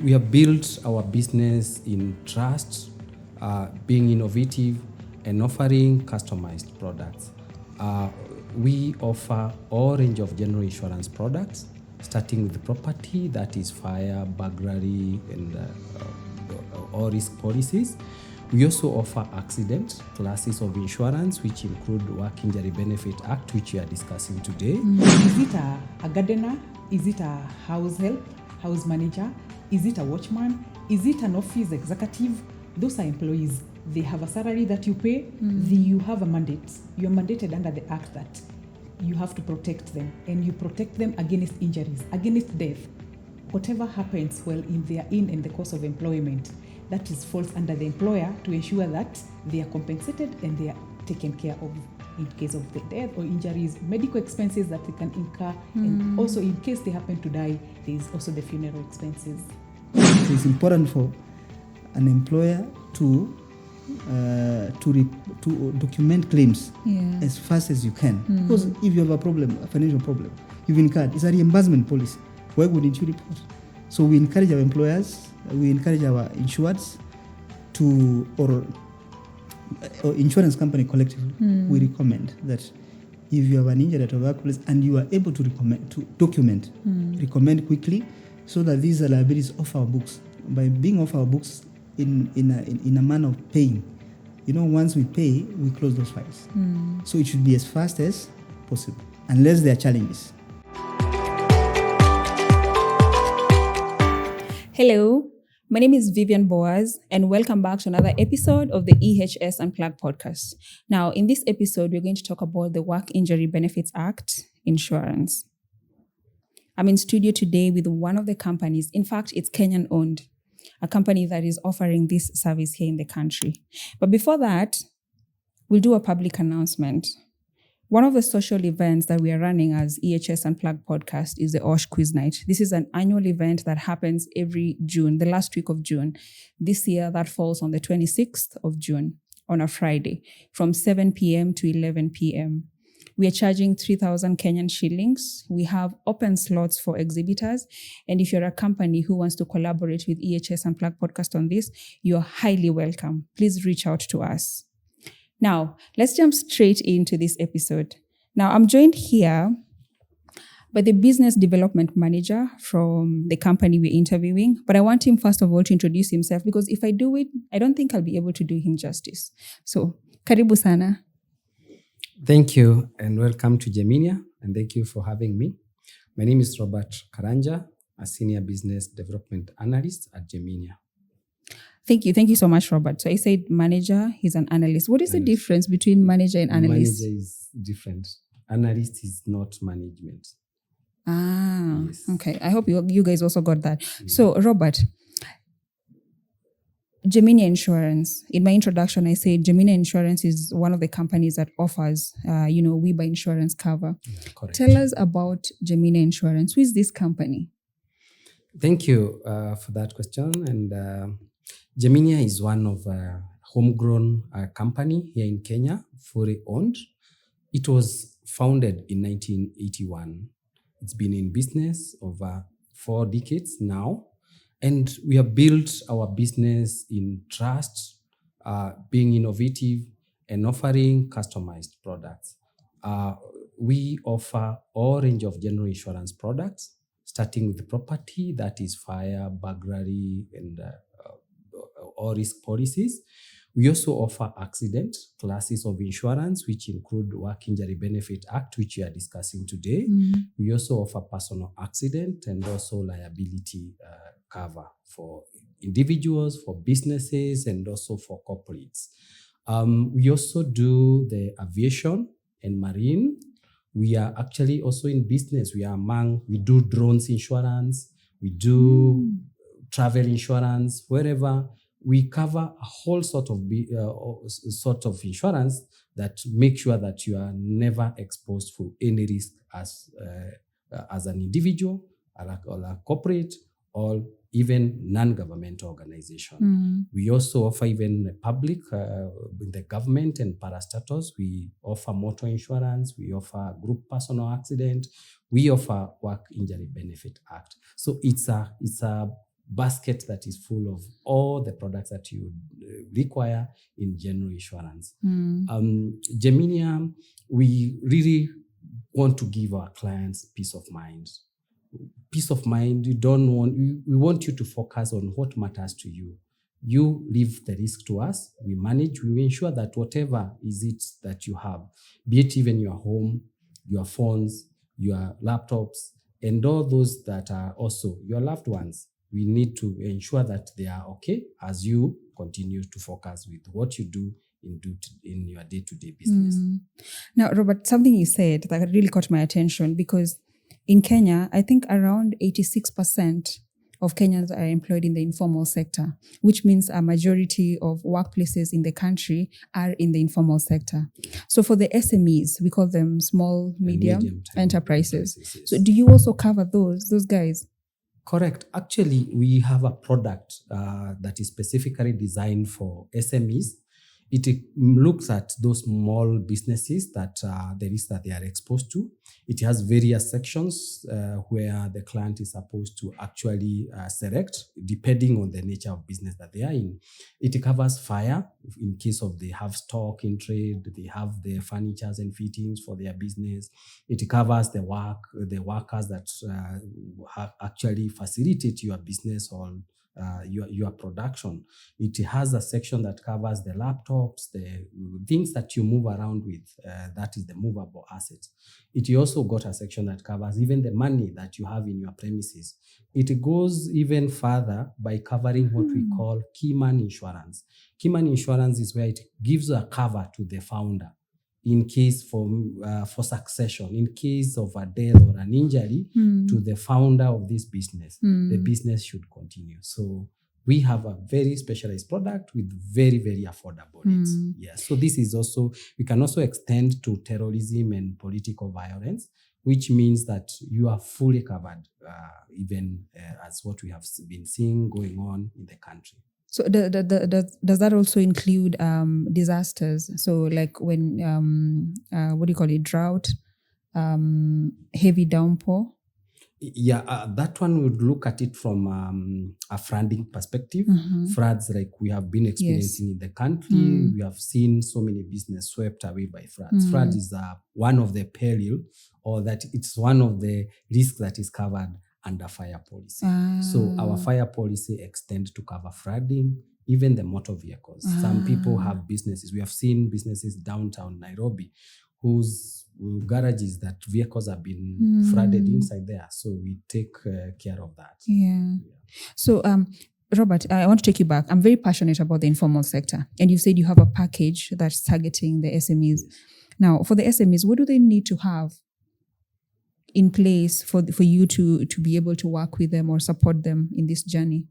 we have built our business in trust, being innovative, and offering customized products. We offer all range of general insurance products, starting with property, that is fire, burglary, and all risk policies. We also offer accident classes of insurance, which include Work Injury Benefit Act, which we are discussing today. Is it a gardener? Is it a house help, house manager? Is it a watchman? Is it an office executive? Those are employees. They have a salary that you pay. You have a mandate. You're mandated under the act that you have to protect them, and you protect them against injuries, against death. Whatever happens while they are in the course of employment, that is falls under the employer to ensure that they are compensated and they are taken care of in case of the death or injuries, medical expenses that they can incur, and also in case they happen to die, there is also the funeral expenses. It's important for an employer to document claims as fast as you can. Because if you have a problem, a financial problem, you've incurred, it's a reimbursement policy. Why wouldn't you report? So we encourage our employers, we encourage our insureds to, or insurance company collectively, we recommend that if you have an injury at a workplace and you are able to document, recommend quickly, so that these are liabilities off our books. By being off our books in a manner of paying, once we pay, we close those files. So it should be as fast as possible, unless there are challenges. Hello, my name is Vivian Boaz, and welcome back to another episode of the EHS Unplugged podcast. Now, in this episode, we're going to talk about the Work Injury Benefits Act insurance. I'm in studio today with one of the companies. In fact, it's Kenyan owned, a company that is offering this service here in the country. But before that, we'll do a public announcement. One of the social events that we are running as EHS Unplugged podcast is the OSH Quiz Night. This is an annual event that happens every June, the last week of June. This year, that falls on the 26th of June, on a Friday, from 7 p.m. to 11 p.m. We are charging 3,000 Kenyan shillings. We have open slots for exhibitors. And if you're a company who wants to collaborate with EHS Unplugged podcast on this, you're highly welcome. Please reach out to us. Now, let's jump straight into this episode. Now, I'm joined here by the business development manager from the company we're interviewing, but I want him, first of all, to introduce himself, because if I do it, I don't think I'll be able to do him justice. So, karibu sana. Thank you, and welcome to Geminia, and thank you for having me. My name is Robert Karanja, a senior business development analyst at Geminia. Thank you. Thank you so much, Robert. So I said manager, he's an analyst. What is the difference between manager and analyst? Manager is different. Analyst is not management. Yes. Okay. I hope you guys also got that. So, Robert, Geminia Insurance. In my introduction, I said Geminia Insurance is one of the companies that offers, WIBA insurance cover. Yeah, correct. Tell us about Geminia Insurance. Who is this company? Thank you for that question. And Geminia is one of a homegrown company here in Kenya, fully owned. It was founded in 1981. It's been in business over 4 decades now. And we have built our business in trust, being innovative, and offering customized products. We offer all range of general insurance products, starting with property, that is fire, burglary, and all risk policies. We also offer accident classes of insurance, which include Work Injury Benefit Act, which we are discussing today. We also offer personal accident and also liability cover for individuals, for businesses, and also for corporates. We also do the aviation and marine. We are actually also in business. We do drones insurance. We do travel insurance, wherever. We cover a whole sort of insurance that make sure that you are never exposed to any risk as an individual, or a corporate, or even non-governmental organization. We also offer even public, the government and parastatals. We offer motor insurance. We offer group personal accident. We offer Work Injury Benefit Act. So it's a basket that is full of all the products that you require in general insurance. Geminia, we really want to give our clients peace of mind. Peace of mind, we want you to focus on what matters to you. You leave the risk to us. We manage, we ensure that whatever is it that you have, be it even your home, your phones, your laptops, and all those that are also your loved ones, we need to ensure that they are okay as you continue to focus with what you do in your day-to-day business. Now, Robert, something you said that really caught my attention, because in Kenya, I think around 86% of Kenyans are employed in the informal sector, which means a majority of workplaces in the country are in the informal sector. So for the SMEs, we call them small, medium enterprises. Yes. So do you also cover those guys? Correct. Actually, we have a product that is specifically designed for SMEs. It looks at those small businesses that the risk that they are exposed to. It has various sections where the client is supposed to actually select depending on the nature of business that they are in. It covers fire in case of they have stock in trade, they have the furnitures and fittings for their business. It covers the workers that actually facilitate your business or your production. It has a section that covers the laptops, the things that you move around with, that is the movable assets. It also got a section that covers even the money that you have in your premises. It goes even further by covering what we call keyman insurance. Keyman insurance is where it gives a cover to the founder in case for succession, in case of a death or an injury to the founder of this business, the business should continue. So we have a very specialized product with very, very affordable rates. Yes. So this is also, we can also extend to terrorism and political violence, which means that you are fully covered, even as what we have been seeing going on in the country. So does that also include disasters? So like when, what do you call it, drought, heavy downpour? Yeah, that one would look at it from a flooding perspective. Floods like we have been experiencing in the country. We have seen so many business swept away by floods. Flood is one of the peril, or that it's one of the risks that is covered under fire policy. So our fire policy extends to cover flooding, even the motor vehicles. Some people have businesses. We have seen businesses downtown Nairobi whose garages that vehicles have been flooded inside there. So we take care of that. Yeah. So, Robert, I want to take you back. I'm very passionate about the informal sector. And you said you have a package that's targeting the SMEs. Now, for the SMEs, what do they need to have in place for you to be able to work with them or support them in this journey?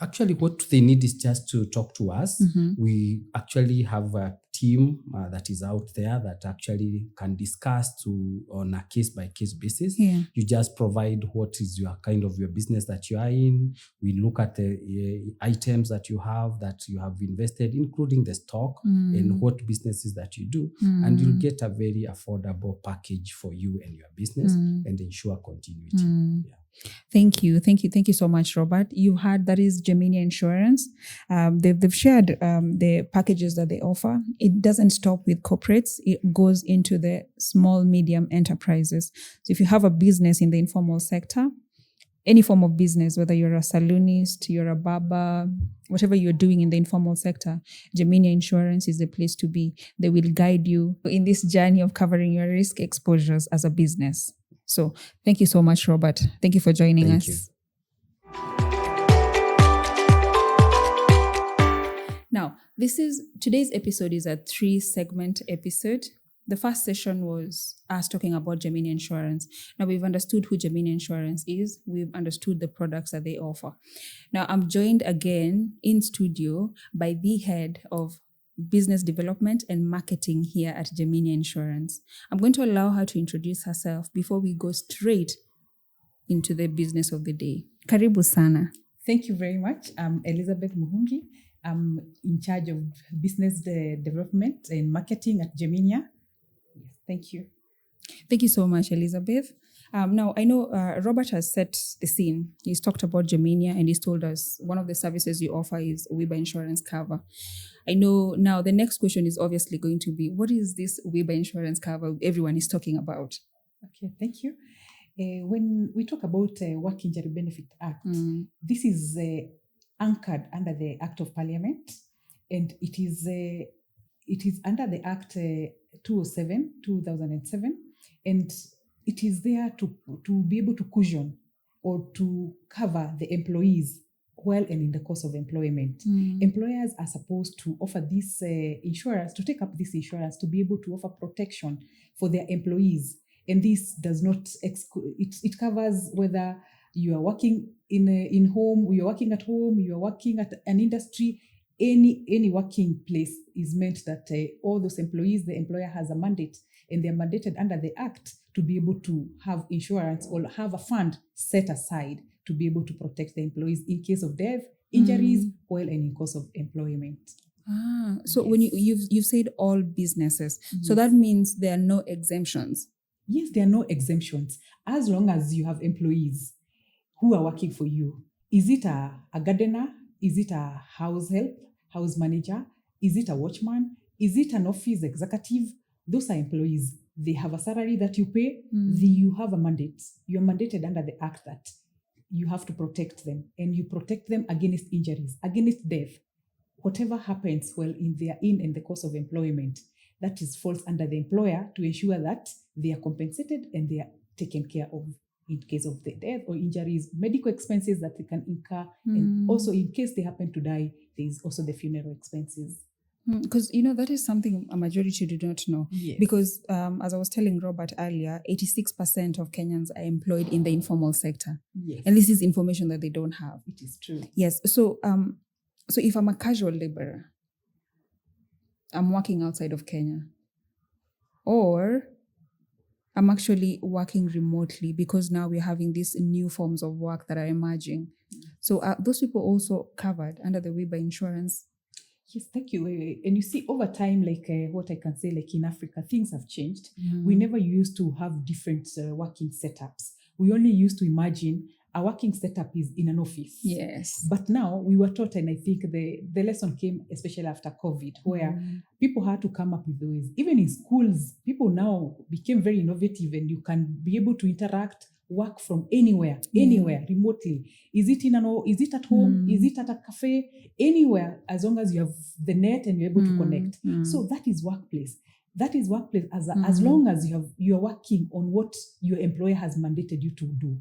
Actually, what they need is just to talk to us. We actually have a team that is out there that actually can discuss on a case-by-case basis. Yeah. You just provide what is your kind of your business that you are in. We look at the items that you have invested, including the stock and what businesses that you do. And you'll get a very affordable package for you and your business and ensure continuity. Yeah. Thank you so much, Robert. You heard that is Geminia Insurance. They've shared the packages that they offer. It doesn't stop with corporates. It goes into the small, medium enterprises. So if you have a business in the informal sector, any form of business, whether you're a saloonist, you're a barber, whatever you're doing in the informal sector, Geminia Insurance is the place to be. They will guide you in this journey of covering your risk exposures as a business. So thank you so much, Robert. Thank you for joining us. You. Now, today's episode is a 3-segment episode. The first session was us talking about Geminia Insurance. Now we've understood who Geminia Insurance is. We've understood the products that they offer. Now I'm joined again in studio by the head of business development and marketing here at Geminia Insurance. I'm going to allow her to introduce herself before we go straight into the business of the day. Karibu sana. Thank you very much. I'm Elizabeth Muhungi. I'm in charge of business development and marketing at Geminia. Yes, thank you. Thank you so much, Elizabeth. Now, I know Robert has set the scene. He's talked about Geminia and he's told us one of the services you offer is WIBA insurance cover. I know now the next question is obviously going to be, what is this WIBA insurance cover everyone is talking about? Okay, thank you. When we talk about Work Injury Benefit Act, this is anchored under the Act of Parliament, and it is under the Act 207, 2007, and it is there to be able to cushion or to cover the employees while and in the course of employment. Employers are supposed to offer this insurance, to take up this insurance, to be able to offer protection for their employees. And this does not, it covers whether you are working in home, you are working at home, you are working at an industry, any working place is meant that all those employees, the employer has a mandate, and they're mandated under the Act to be able to have insurance or have a fund set aside to be able to protect the employees in case of death, injuries, while and in course of employment. So when you've said all businesses, so that means there are no exemptions. Yes, there are no exemptions as long as you have employees who are working for you. Is it a gardener? Is it a house help, house manager? Is it a watchman? Is it an office executive? Those are employees. They have a salary that you pay. You have a mandate. You are mandated under the Act that you have to protect them, and you protect them against injuries, against death. Whatever happens while they are in the course of employment, that falls under the employer to ensure that they are compensated and they are taken care of in case of the death or injuries, medical expenses that they can incur, and also in case they happen to die, there is also the funeral expenses. Because, that is something a majority do not know. Yes. Because as I was telling Robert earlier, 86% of Kenyans are employed in the informal sector. Yes. And this is information that they don't have. It is true. Yes. So if I'm a casual laborer, I'm working outside of Kenya, or I'm actually working remotely because now we're having these new forms of work that are emerging. So are those people also covered under the WIBA insurance? Yes, thank you. And you see, over time, what I can say, in Africa, things have changed. We never used to have different working setups. We only used to imagine a working setup is in an office. Yes. But now we were taught, and I think the lesson came especially after COVID, where people had to come up with ways. Even in schools, people now became very innovative, and you can be able to interact, work from anywhere, remotely. Is it is it at home? Is it at a cafe? Anywhere, as long as you have the net and you're able to connect. So that is workplace. That is workplace as long as you're working on what your employer has mandated you to do.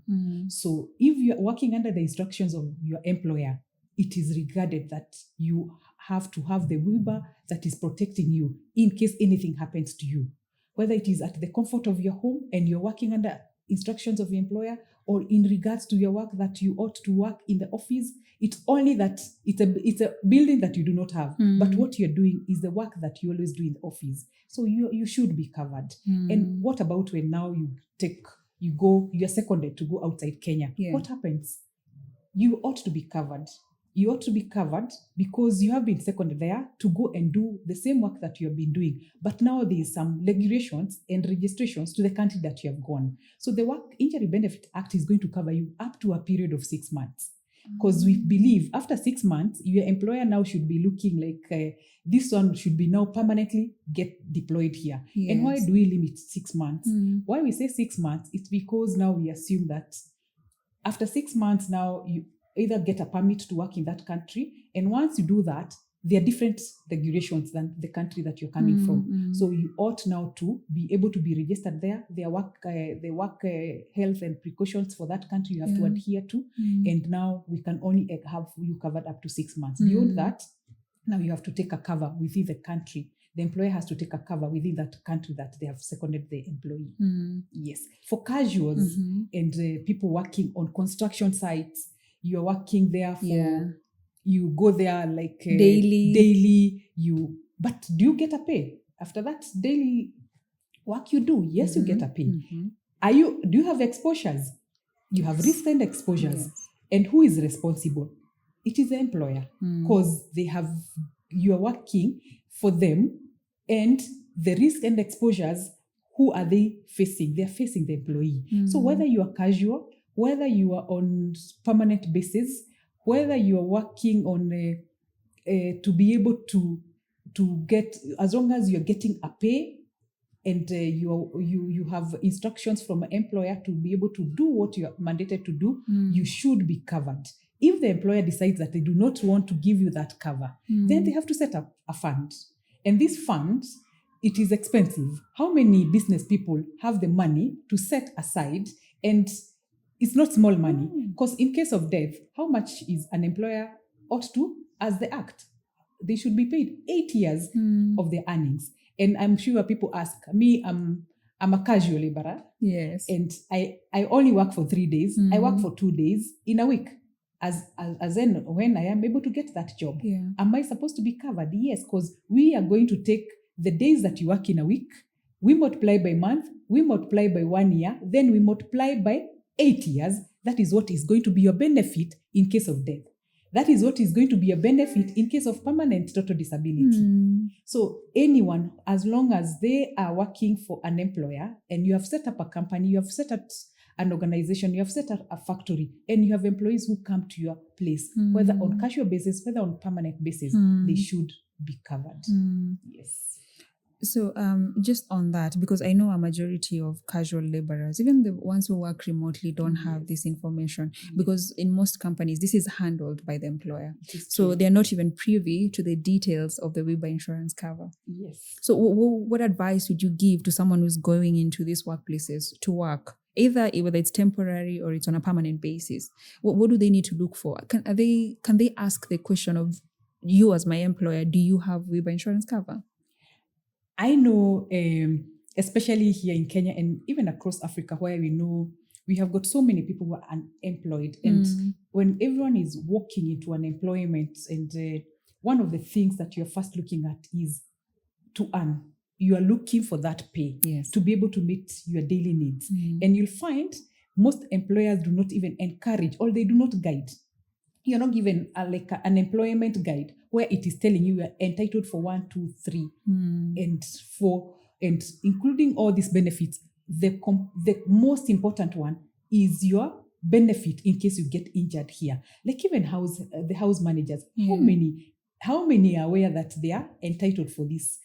So if you're working under the instructions of your employer, it is regarded that you have to have the WIBA that is protecting you in case anything happens to you. Whether it is at the comfort of your home and you're working under instructions of your employer, or in regards to your work that you ought to work in the office, it's only that it's a building that you do not have, but what you're doing is the work that you always do in the office. So you should be covered. And what about when now you're seconded to go outside Kenya? Yeah. What happens? You ought to be covered. You ought to be covered because you have been seconded there to go and do the same work that you have been doing. But now there is some regulations and registrations to the country that you have gone. So the Work Injury Benefit Act is going to cover you up to a period of 6 months. Because we believe after 6 months, your employer now should be looking like this one should be now permanently get deployed here. Yes. And why do we limit 6 months? Why we say 6 months, it's because now we assume that after 6 months now, you either get a permit to work in that country. And once you do that, there are different regulations than the country that you're coming from. So you ought now to be able to be registered there. Their work health and precautions for that country you have to adhere to. And now we can only have you covered up to 6 months. Beyond that, now you have to take a cover within the country. The employer has to take a cover within that country that they have seconded the employee. Yes. For casuals and people working on construction sites, you're working there for, you go there daily, but do you get a pay? After that daily work you do, yes, you get a pay. Do you have exposures? You have risk and exposures. Yes. And who is responsible? It is the employer, because you are working for them, and the risk and exposures, who are they facing? They're facing the employee. So whether you are casual, whether you are on permanent basis, whether you are working on to be able to get, as long as you're getting a pay and you have instructions from an employer to be able to do what you are mandated to do, you should be covered. If the employer decides that they do not want to give you that cover, then they have to set up a fund. And this fund, it is expensive. How many business people have the money to set aside? And it's not small money, because in case of death, how much is an employer ought to, as the act? They should be paid 8 years of their earnings. And I'm sure people ask me, I'm a casual laborer. Yes. And I only work for 3 days. I work for 2 days in a week. As in when I am able to get that job, am I supposed to be covered? Yes, because we are going to take the days that you work in a week, we multiply by month, we multiply by 1 year, then we multiply by 8 years. That is what is going to be your benefit in case of death. That is what is going to be a benefit in case of permanent total disability. So anyone, as long as they are working for an employer and you have set up a company, you have set up an organization, you have set up a factory, and you have employees who come to your place, whether on casual basis, whether on permanent basis, they should be covered. Yes. So just on that, because I know a majority of casual laborers, even the ones who work remotely, don't have this information, because in most companies, this is handled by the employer. So they're not even privy to the details of the WIBA insurance cover. Yes. So what advice would you give to someone who's going into these workplaces to work, either whether it's temporary or it's on a permanent basis? What do they need to look for? Can they ask the question of, you as my employer, do you have WIBA insurance cover? I know, especially here in Kenya and even across Africa, where we know we have got so many people who are unemployed. And when everyone is walking into an employment, and one of the things that you're first looking at is to earn. You are looking for that pay to be able to meet your daily needs. And you'll find most employers do not even encourage, or they do not guide. You're not given an employment guide where it is telling you are entitled for 1, 2, 3, and 4, and including all these benefits. The most important one is your benefit in case you get injured here. Like even the house managers, how many are aware that they are entitled for this?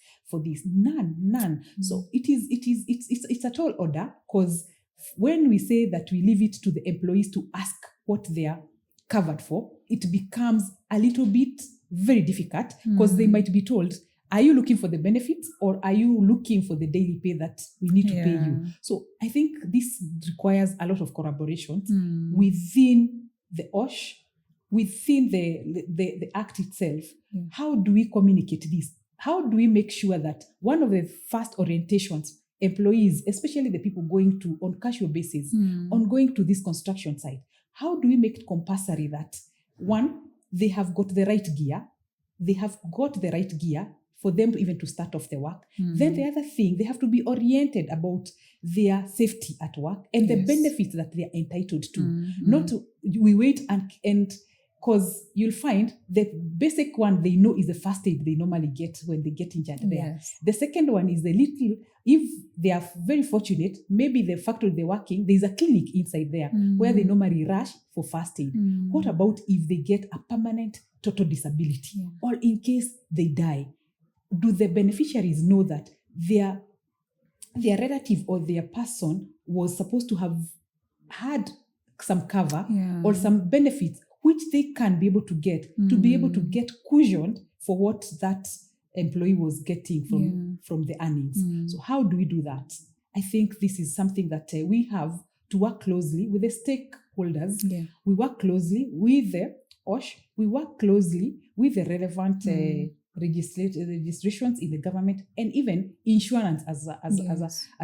None. So it's a tall order, because when we say that we leave it to the employees to ask what they are covered for, it becomes a little bit very difficult, because they might be told, are you looking for the benefits, or are you looking for the daily pay that we need to pay you? So I think this requires a lot of collaboration within the OSH, within the act itself. How do we communicate this? How do we make sure that one of the first orientations employees, especially the people going to on casual basis, on going to this construction site, how do we make it compulsory that, one, they have got the right gear, for them even to start off the work. Then the other thing, they have to be oriented about their safety at work and the benefits that they are entitled to. Not to, we wait and because you'll find the basic one they know is the first aid they normally get when they get injured there. The second one is the little, if they are very fortunate, maybe the factory they're working, there's a clinic inside there where they normally rush for first aid. What about if they get a permanent total disability, or in case they die? Do the beneficiaries know that their relative or their person was supposed to have had some cover or some benefits which they can be able to get, to be able to get cushioned for what that employee was getting from the earnings? So how do we do that? I think this is something that we have to work closely with the stakeholders. We work closely with the OSH. We work closely with the relevant registrations in the government, and even insurance as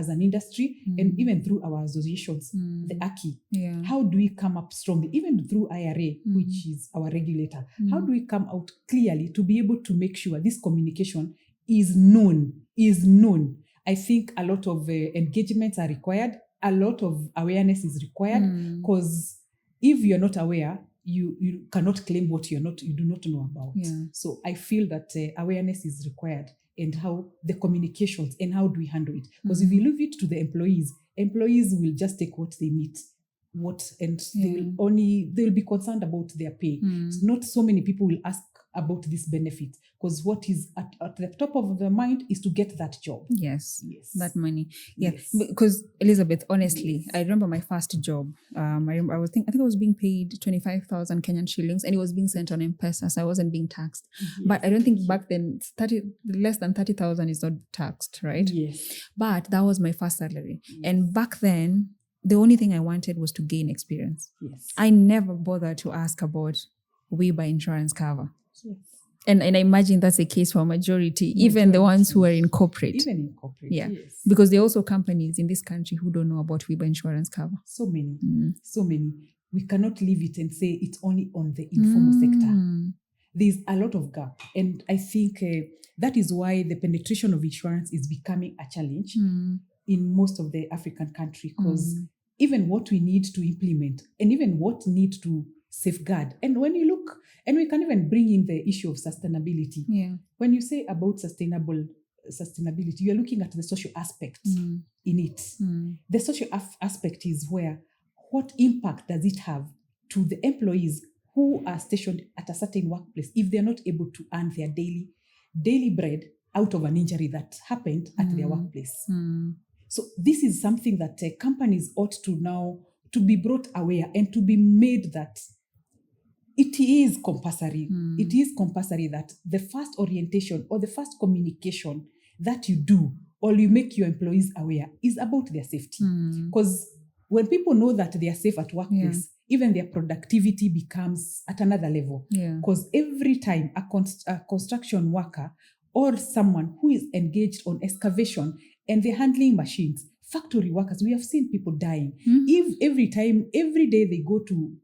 an industry, and even through our associations, the ACI. How do we come up strongly, even through IRA, which is our regulator? How do we come out clearly to be able to make sure this communication is known? I think a lot of engagements are required. A lot of awareness is required, because if you're not aware, you cannot claim what you do not know about. So I feel that awareness is required, and how the communications and how do we handle it. Because if you leave it to the employees will just take what they meet. They'll be concerned about their pay. Not so many people will ask about this benefit, because what is at the top of their mind is to get that job. Yes. That money. Yes. Because Elizabeth, honestly, I remember my first job. I think I was being paid 25,000 Kenyan shillings, and it was being sent on M-Pesa, so I wasn't being taxed. But I don't think back then less than 30,000 is not taxed, right? Yes. But that was my first salary, and back then the only thing I wanted was to gain experience. Yes. I never bothered to ask about WIBA insurance cover. Yes. And I imagine that's the case for a majority, even the ones who are in corporate. Even in corporate, yeah. Yes. Because there are also companies in this country who don't know about WIBA insurance cover. So many. We cannot leave it and say it's only on the informal sector. There's a lot of gap. And I think that is why the penetration of insurance is becoming a challenge in most of the African countries, because even what we need to implement and even what need to safeguard. And when you look, and we can even bring in the issue of sustainability. Yeah. When you say about sustainability, you're looking at the social aspect in it. The social aspect is where, what impact does it have to the employees who are stationed at a certain workplace if they're not able to earn their daily bread out of an injury that happened at their workplace. So this is something that companies ought to now to be brought aware and to be made that it is compulsory. It is compulsory that the first orientation or the first communication that you do or you make your employees aware is about their safety. Because when people know that they are safe at workplace, even their productivity becomes at another level. Because every time a construction worker or someone who is engaged on excavation and they're handling machines, factory workers, we have seen people dying. If every day they go to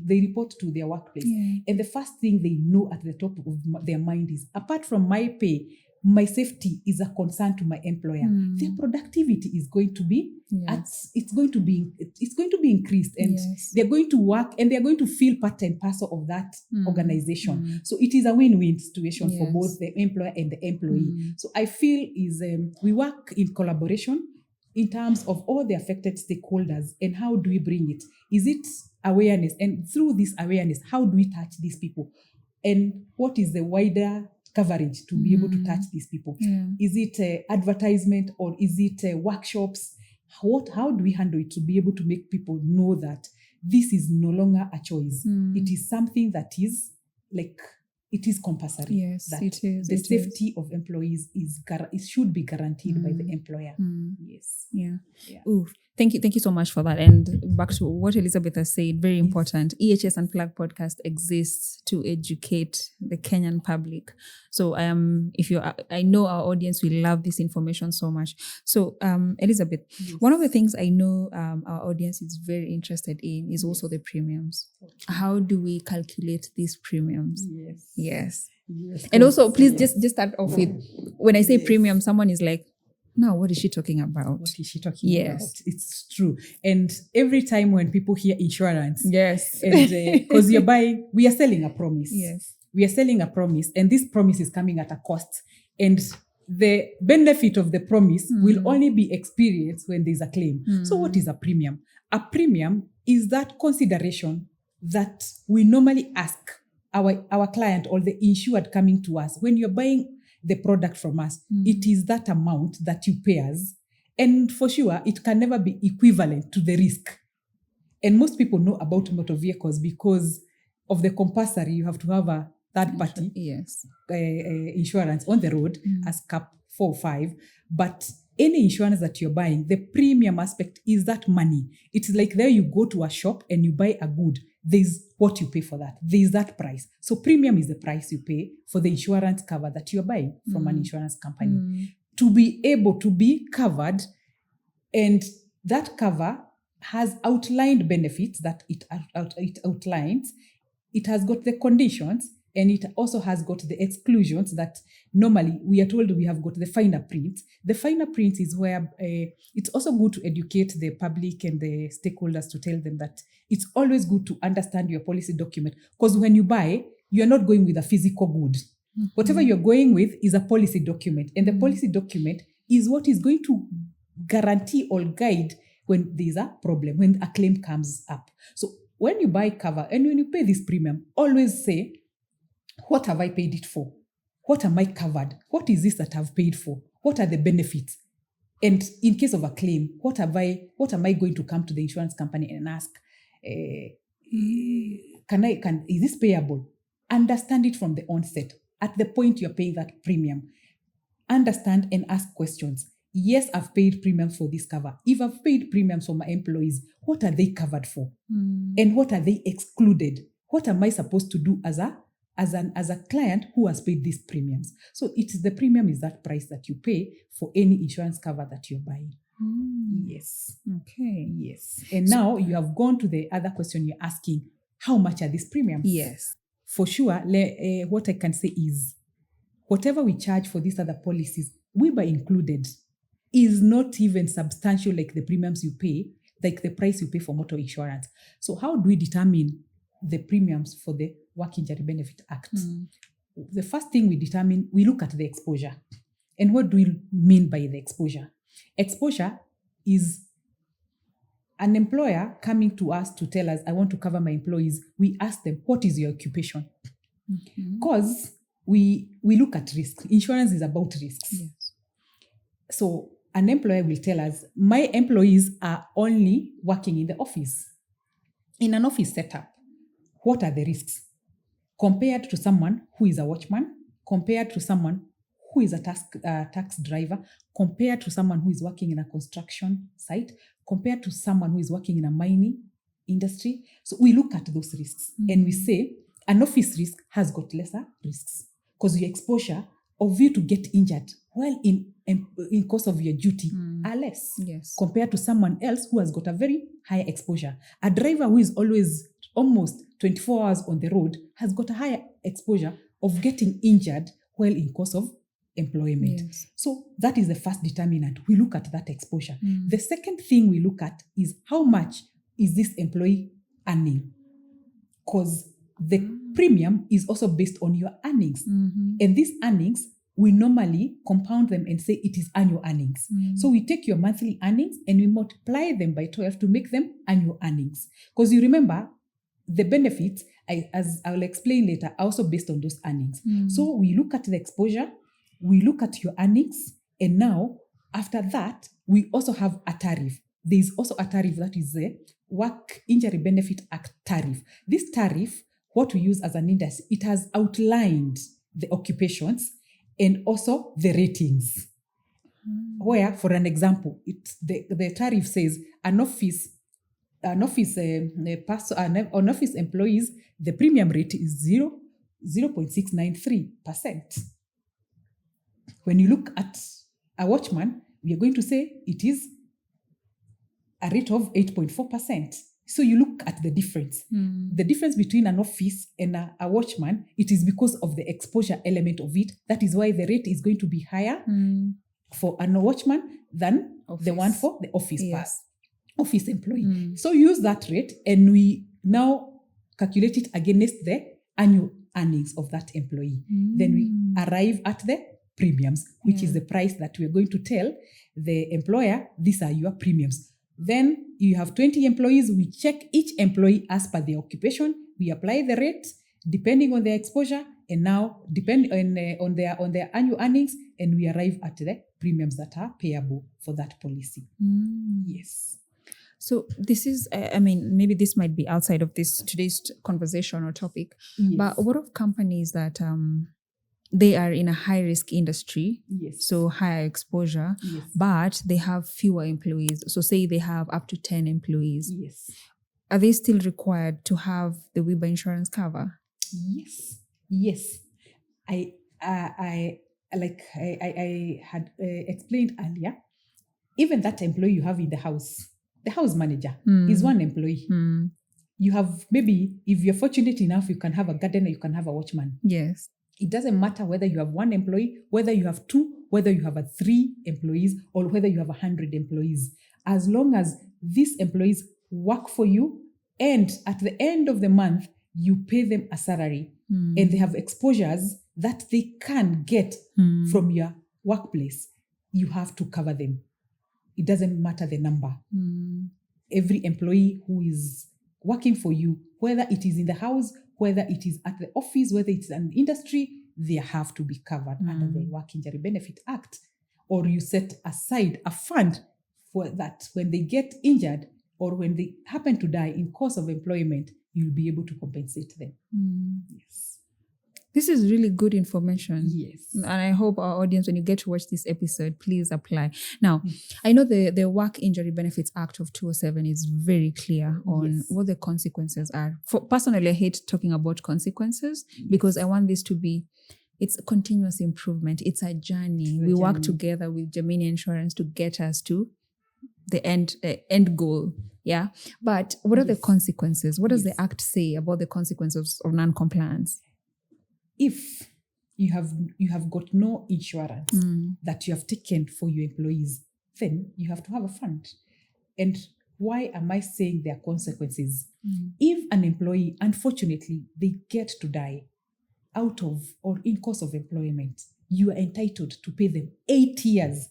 they report to their workplace, and the first thing they know at the top of their mind is, apart from my pay, my safety is a concern to my employer. Their productivity is going to be it's going to be increased, and they're going to work and they're going to feel part and parcel of that organization. So it is a win-win situation for both the employer and the employee. So I feel we work in collaboration in terms of all the affected stakeholders, and how do we bring it? Is it awareness? And through this awareness, how do we touch these people? And what is the wider coverage to be able to touch these people? Is it advertisement, or is it workshops? How do we handle it to be able to make people know that this is no longer a choice? It is something that is it is compulsory. Yes, that it is. The safety of employees it should be guaranteed by the employer. Yes. Yeah. Ooh, thank you so much for that. And back to what Elizabeth has said, very important. EHS Unplugged podcast exists to educate the Kenyan public. So I know our audience will love this information so much. So Elizabeth, one of the things I know our audience is very interested in is also the premiums. Okay. How do we calculate these premiums? Yes. And also, please just start off with, when I say premium, someone is like, now, what is she talking about? What is she talking about? It's true. And every time when people hear insurance, because you're buying, we are selling a promise. We are selling a promise, and this promise is coming at a cost. And the benefit of the promise will only be experienced when there's a claim. So what is a premium? A premium is that consideration that we normally ask our client or the insured coming to us. When you're buying the product from us, it is that amount that you pay us. And for sure, it can never be equivalent to the risk. And most people know about motor vehicles because of the compulsory, you have to have a third party insurance on the road as cap 4 or 5. But any insurance that you're buying, the premium aspect is that money. It's like there you go to a shop and you buy a good. There's what you pay for that. There's that price. So premium is the price you pay for the insurance cover that you're buying from an insurance company. To be able to be covered, and that cover has outlined benefits that it outlines. It has got the conditions, and it also has got the exclusions that normally we are told we have got the finer print. The finer print is where it's also good to educate the public and the stakeholders to tell them that it's always good to understand your policy document, because when you buy, you're not going with a physical good. Whatever you're going with is a policy document. And the policy document is what is going to guarantee or guide when there's a problem, when a claim comes up. So when you buy cover and when you pay this premium, always say, what have I paid it for? What am I covered? What is this that I've paid for? What are the benefits? And in case of a claim, what am I going to come to the insurance company and ask? Is this payable? Understand it from the onset. At the point you're paying that premium, understand and ask questions. Yes, I've paid premiums for this cover. If I've paid premiums for my employees, what are they covered for? And what are they excluded? What am I supposed to do as a client who has paid these premiums? So the premium is that price that you pay for any insurance cover that you're buying. Yes. Okay. Yes. And now you have gone to the other question you're asking, how much are these premiums? Yes. For sure, what I can say is, whatever we charge for these other policies, WIBA included, is not even substantial like the premiums you pay, like the price you pay for motor insurance. So how do we determine the premiums for the Work Injury Benefit Act? The first thing we determine, we look at the exposure. And what do we mean by the exposure? Exposure is an employer coming to us to tell us, I want to cover my employees. We ask them, what is your occupation? Because we look at risk. Insurance is about risks. Yes. So an employer will tell us, my employees are only working in the office. In an office setup, what are the risks? Compared to someone who is a watchman, compared to someone who is a tax driver, compared to someone who is working in a construction site, compared to someone who is working in a mining industry. So we look at those risks and we say an office risk has got lesser risks because your exposure of you to get injured while in course of your duty are less compared to someone else who has got a very high exposure. A driver who is always almost 24 hours on the road has got a higher exposure of getting injured while in course of employment. Yes. So that is the first determinant. We look at that exposure. The second thing we look at is how much is this employee earning? Because the premium is also based on your earnings. And these earnings, we normally compound them and say it is annual earnings. So we take your monthly earnings and we multiply them by 12 to make them annual earnings. Because you remember, the benefits, as I will explain later, are also based on those earnings. So we look at the exposure, we look at your earnings, and now, after that, we also have a tariff. There is also a tariff that is the Work Injury Benefit Act tariff. This tariff, what we use as an index, it has outlined the occupations and also the ratings. Where, for an example, the tariff says an office employees, the premium rate is 0.693%. When you look at a watchman, we are going to say it is a rate of 8.4%. So you look at the difference. The difference between an office and a watchman, it is because of the exposure element of it. That is why the rate is going to be higher for a watchman than the one for the office office employee. So use that rate and we now calculate it against the annual earnings of that employee. Then we arrive at the premiums, which is the price that we're going to tell the employer, these are your premiums. Then you have 20 employees, we check each employee as per their occupation, we apply the rate depending on their exposure, and now depend on their annual earnings, and we arrive at the premiums that are payable for that policy. Yes. So this is, maybe this might be outside of today's conversation or topic, but what of companies that they are in a high risk industry, so higher exposure, but they have fewer employees. So say they have up to 10 employees. Are they still required to have the WIBA insurance cover? Yes. I had explained earlier, even that employee you have in the house manager is one employee. You have, maybe if you're fortunate enough, you can have a gardener, you can have a watchman. Yes. It doesn't matter whether you have one employee, whether you have two, whether you have 3 employees, or whether you have 100 employees. As long as these employees work for you and at the end of the month, you pay them a salary and they have exposures that they can get from your workplace, you have to cover them. It doesn't matter the number. Every employee who is working for you, whether it is in the house, whether it is at the office, whether it's an industry, they have to be covered under the Work Injury Benefit Act. Or you set aside a fund for that when they get injured or when they happen to die in course of employment, you'll be able to compensate them. Yes. This is really good information. Yes. And I hope our audience, when you get to watch this episode, please apply. Now, I know the Work Injury Benefits Act of 2007 is very clear on what the consequences are. Personally, I hate talking about consequences because I want this to be, it's a continuous improvement. It's a journey. We work together with Geminia Insurance to get us to the end goal. Yeah. But what are the consequences? What does the Act say about the consequences of non-compliance? If you have got no insurance that you have taken for your employees, then you have to have a fund. And why am I saying there are consequences? If an employee, unfortunately, they get to die out of or in course of employment, you are entitled to pay them 8 years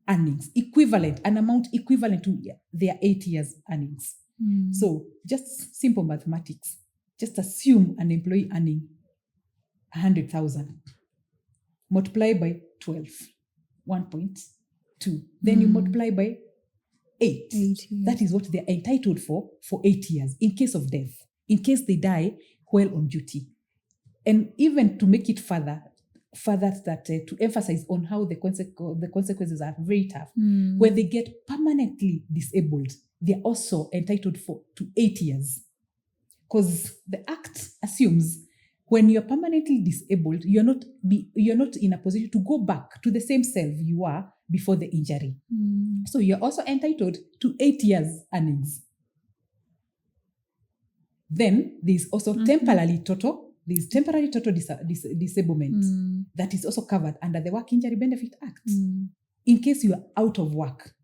earnings, an amount equivalent to their 8 years earnings. So just simple mathematics. Just assume an employee earning 100,000. Multiply by 12, 1.2. Then you multiply by 8. That is what they're entitled for 8 years in case of death, in case they die while on duty. And even to make it further that to emphasize on how the consequences are very tough. When they get permanently disabled, they're also entitled to 8 years. Because the Act assumes when you're permanently disabled, you're not in a position to go back to the same self you were before the injury. So you're also entitled to 8 years earnings. Then there's also temporary total disablement that is also covered under the Work Injury Benefit Act. In case you are out of work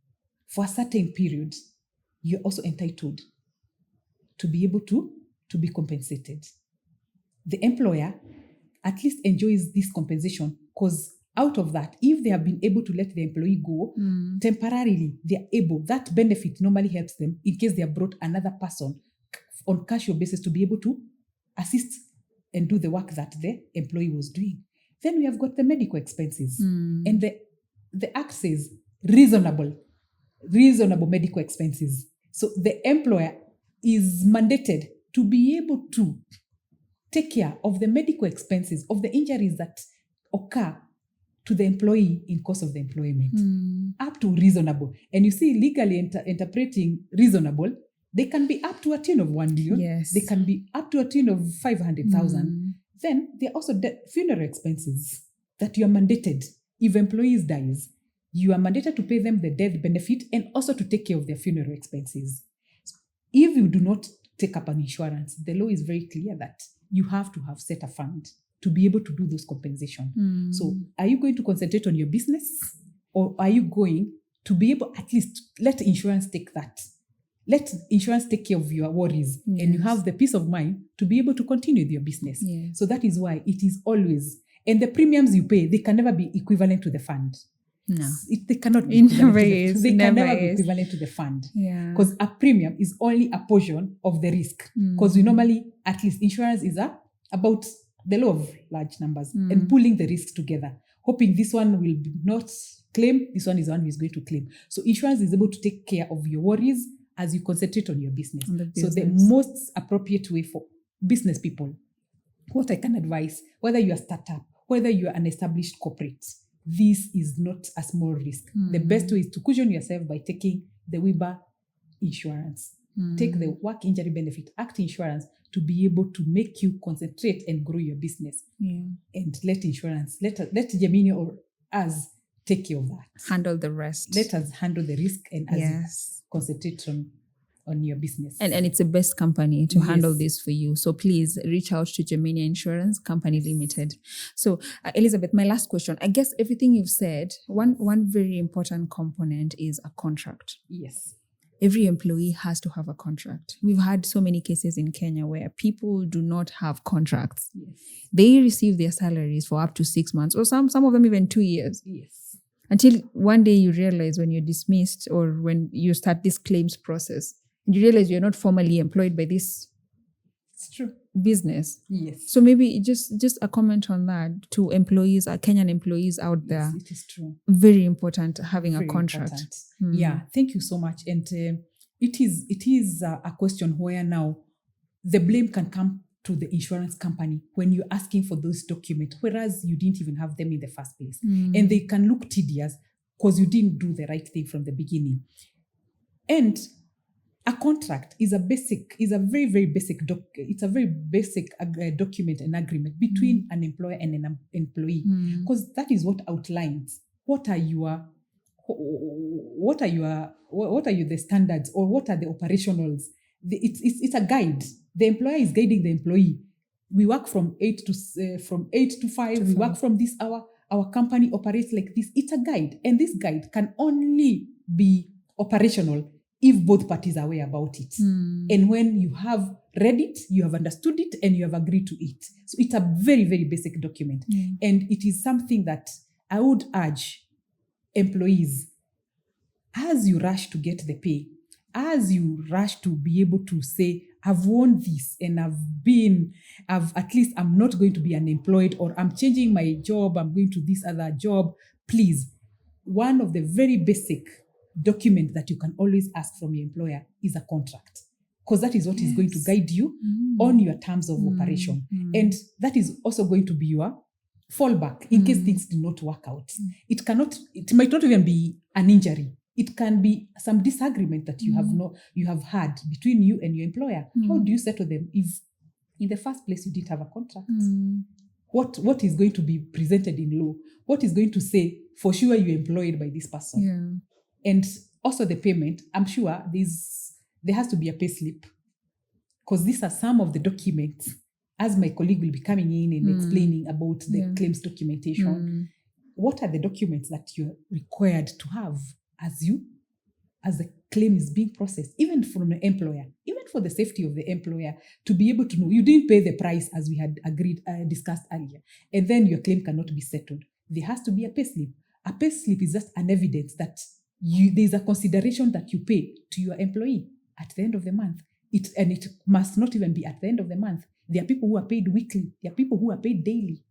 for a certain period, you're also entitled to be able to be compensated. The employer at least enjoys this compensation because out of that, if they have been able to let the employee go, temporarily, they're able, that benefit normally helps them in case they have brought another person on casual basis to be able to assist and do the work that the employee was doing. Then we have got the medical expenses. And the Act says reasonable medical expenses. So the employer is mandated to be able to take care of the medical expenses of the injuries that occur to the employee in course of the employment, up to reasonable. And you see, legally interpreting reasonable, they can be up to a tune of 1 million. Yes. They can be up to a tune of 500,000. Then there are also funeral expenses that you are mandated. If employees dies, you are mandated to pay them the death benefit and also to take care of their funeral expenses. If you do not take up an insurance, the law is very clear that you have to have set a fund to be able to do those compensation. So are you going to concentrate on your business, or are you going to be able at least let insurance take that? Let insurance take care of your worries, and you have the peace of mind to be able to continue with your business. Yes. So that is why it is always, and the premiums you pay, they can never be equivalent to the fund. No. They cannot be It equivalent never to the, is. they It can never never be is. equivalent to the fund. Yeah. Because a premium is only a portion of the risk. Because we normally, at least insurance is about the law of large numbers and pulling the risks together, hoping this one will not claim, this one is the one who is going to claim. So insurance is able to take care of your worries as you concentrate on your business. So the most appropriate way for business people, what I can advise, whether you're a startup, whether you're an established corporate, this is not a small risk. The best way is to cushion yourself by taking the WIBA insurance. Take the Work Injury Benefit Act insurance to be able to make you concentrate and grow your business. And let insurance, let Geminia or us take care of that. Handle the rest. Let us handle the risk and as you concentrate on your business. And it's the best company to handle this for you. So please reach out to Geminia Insurance Company Limited. So Elizabeth, my last question. I guess everything you've said, one very important component is a contract. Yes. every employee has to have a contract. We've had so many cases in Kenya where people do not have contracts. Yes. They receive their salaries for up to 6 months, or some of them even 2 years. Yes. Until one day you realize when you're dismissed or when you start this claims process, and you realize you're not formally employed by this It's true. business. Yes. So maybe just a comment on that to employees, Kenyan employees out there. Yes, it is true. Very important having Very a contract. important. Yeah, thank you so much. And it is a question where now the blame can come to the insurance company when you're asking for those documents, whereas you didn't even have them in the first place. And they can look tedious because you didn't do the right thing from the beginning. And a contract is a very, very basic document and agreement between an employer and an employee, because that is what outlines what are the standards, or what are the operationals. It's a guide. The employer is guiding the employee. We work from 8 to 5. We work from this hour. Our company operates like this. It's a guide, and this guide can only be operational if both parties are aware about it. And when you have read it, you have understood it, and you have agreed to it. So it's a very, very basic document. And it is something that I would urge employees, as you rush to get the pay, as you rush to be able to say, I've won this, and at least I'm not going to be unemployed, or I'm changing my job, I'm going to this other job. Please, one of the very basic documents that you can always ask from your employer is a contract, because that is what is going to guide you on your terms of operation. And that is also going to be your fallback in case things do not work out. It might not even be an injury. It can be some disagreement that you have had between you and your employer. How do you settle them if in the first place you didn't have a contract? What is going to be presented in law? What is going to say, for sure you're employed by this person? And also the payment, I'm sure there has to be a pay slip, because these are some of the documents, as my colleague will be coming in and explaining about the claims documentation. What are the documents that you're required to have as the claim is being processed, even from the employer, even for the safety of the employer, to be able to know you didn't pay the price as we had discussed earlier, and then your claim cannot be settled. There has to be a pay slip. A pay slip is just an evidence that there's a consideration that you pay to your employee at the end of the month. It must not even be at the end of the month. There are people who are paid weekly. There are people who are paid daily.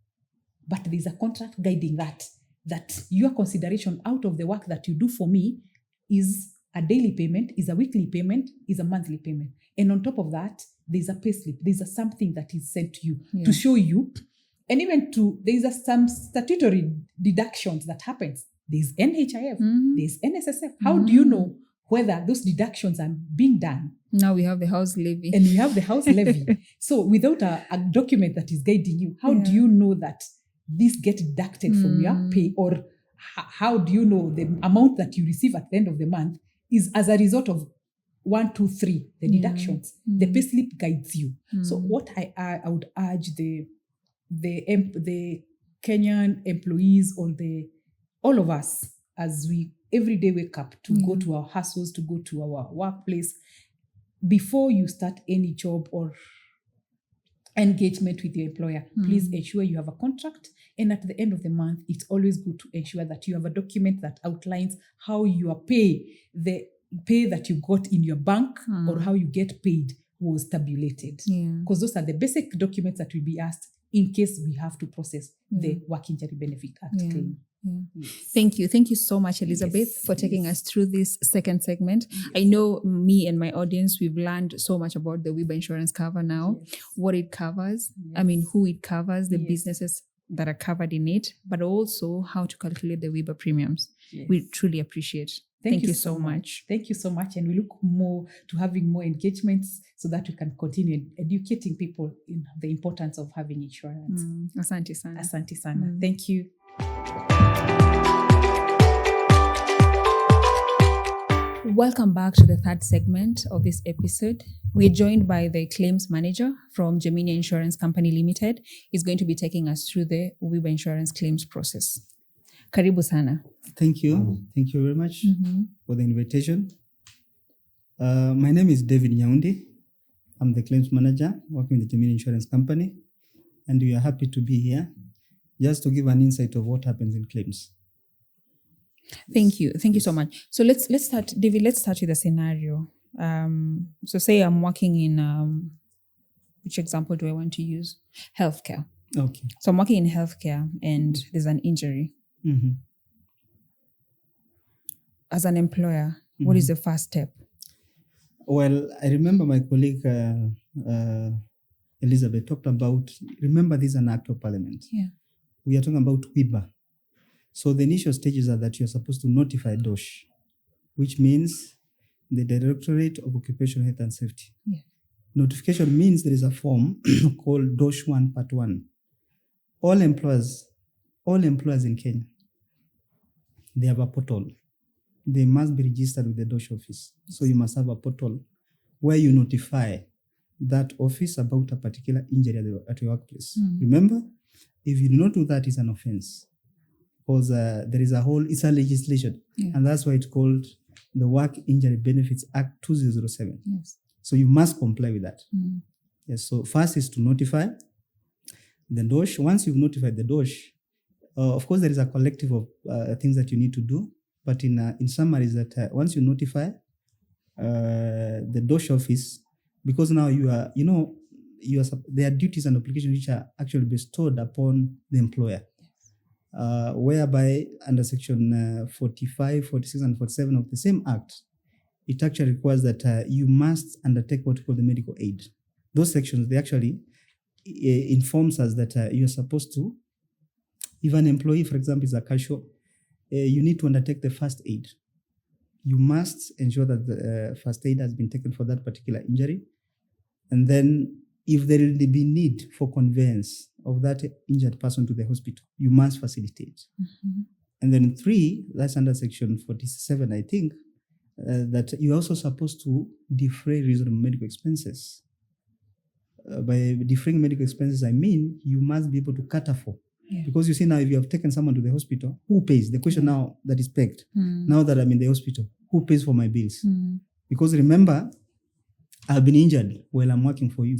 But there's a contract guiding that your consideration out of the work that you do for me is a daily payment, is a weekly payment, is a monthly payment. And on top of that, there's a pay slip. There's something that is sent to you to show you. And even there's some statutory deductions that happens. There's NHIF, there's NSSF. How do you know whether those deductions are being done? Now we have the house levy. And we have the house levy. So without a document that is guiding you, how do you know that this gets deducted from your pay? Or how do you know the amount that you receive at the end of the month is as a result of 1, 2, 3, the deductions? The pay slip guides you. So what I would urge the Kenyan employees, or all of us, as we every day wake up to go to our hustles, to go to our workplace, before you start any job or engagement with your employer, please ensure you have a contract. And at the end of the month, it's always good to ensure that you have a document that outlines how your the pay that you got in your bank or how you get paid was tabulated. Because those are the basic documents that will be asked in case we have to process the Work Injury Benefit Act claim. Thank you so much, Elizabeth, for taking us through this second segment. I know me and my audience, we've learned so much about the WIBA insurance cover now, what it covers, who it covers, the businesses that are covered in it, but also how to calculate the WIBA premiums. We truly appreciate. Thank you so much. Thank you so much. And we look more to having more engagements so that we can continue educating people in the importance of having insurance. Asante sana. Asante sana. Thank you. Welcome back to the third segment of this episode. We're joined by the claims manager from Geminia Insurance Company Limited. He's going to be taking us through the WIBA insurance claims process. Karibu sana. Thank you. Thank you very much for the invitation. My name is David Nyaundi. I'm the claims manager working with the Geminia Insurance company, and we are happy to be here just to give an insight of what happens in claims. Thank you so much. So let's start, David. Let's start with a scenario. So say I'm working in which example do I want to use? Healthcare. Okay. So I'm working in healthcare and there's an injury. Mm-hmm. As an employer, what is the first step? Well, I remember my colleague Elizabeth talked about, remember this is an act of parliament. Yeah. We are talking about WIBA. So the initial stages are that you're supposed to notify DOSH, which means the Directorate of Occupational Health and Safety. Yeah. Notification means there is a form called DOSH 1 Part 1. All employers in Kenya, they have a portal. They must be registered with the DOSH office. So you must have a portal where you notify that office about a particular injury at your workplace. Remember, if you do not do that, it's an offense. Because there is it's a legislation. Yeah. And that's why it's called the Work Injury Benefits Act 2007. Yes. So you must comply with that. Yes. So first is to notify the DOSH. Once you've notified the DOSH, of course, there is a collective of things that you need to do. But in summary, is that once you notify the DOSH office, because now there are duties and obligations which are actually bestowed upon the employer, whereby under section 45, 46, and 47 of the same act, it actually requires that you must undertake what we call the medical aid. Those sections, they actually informs us that you are supposed to, if an employee, for example, is a casual, you need to undertake the first aid. You must ensure that the first aid has been taken for that particular injury. And then if there will be need for conveyance of that injured person to the hospital, you must facilitate. And then 3, that's under section 47, I think, that you're also supposed to defray reasonable medical expenses. By defraying medical expenses, I mean you must be able to cater for. Yeah. Because you see now, if you have taken someone to the hospital, who pays? The question now that is pegged, now that I'm in the hospital, who pays for my bills? Because remember, I've been injured while I'm working for you.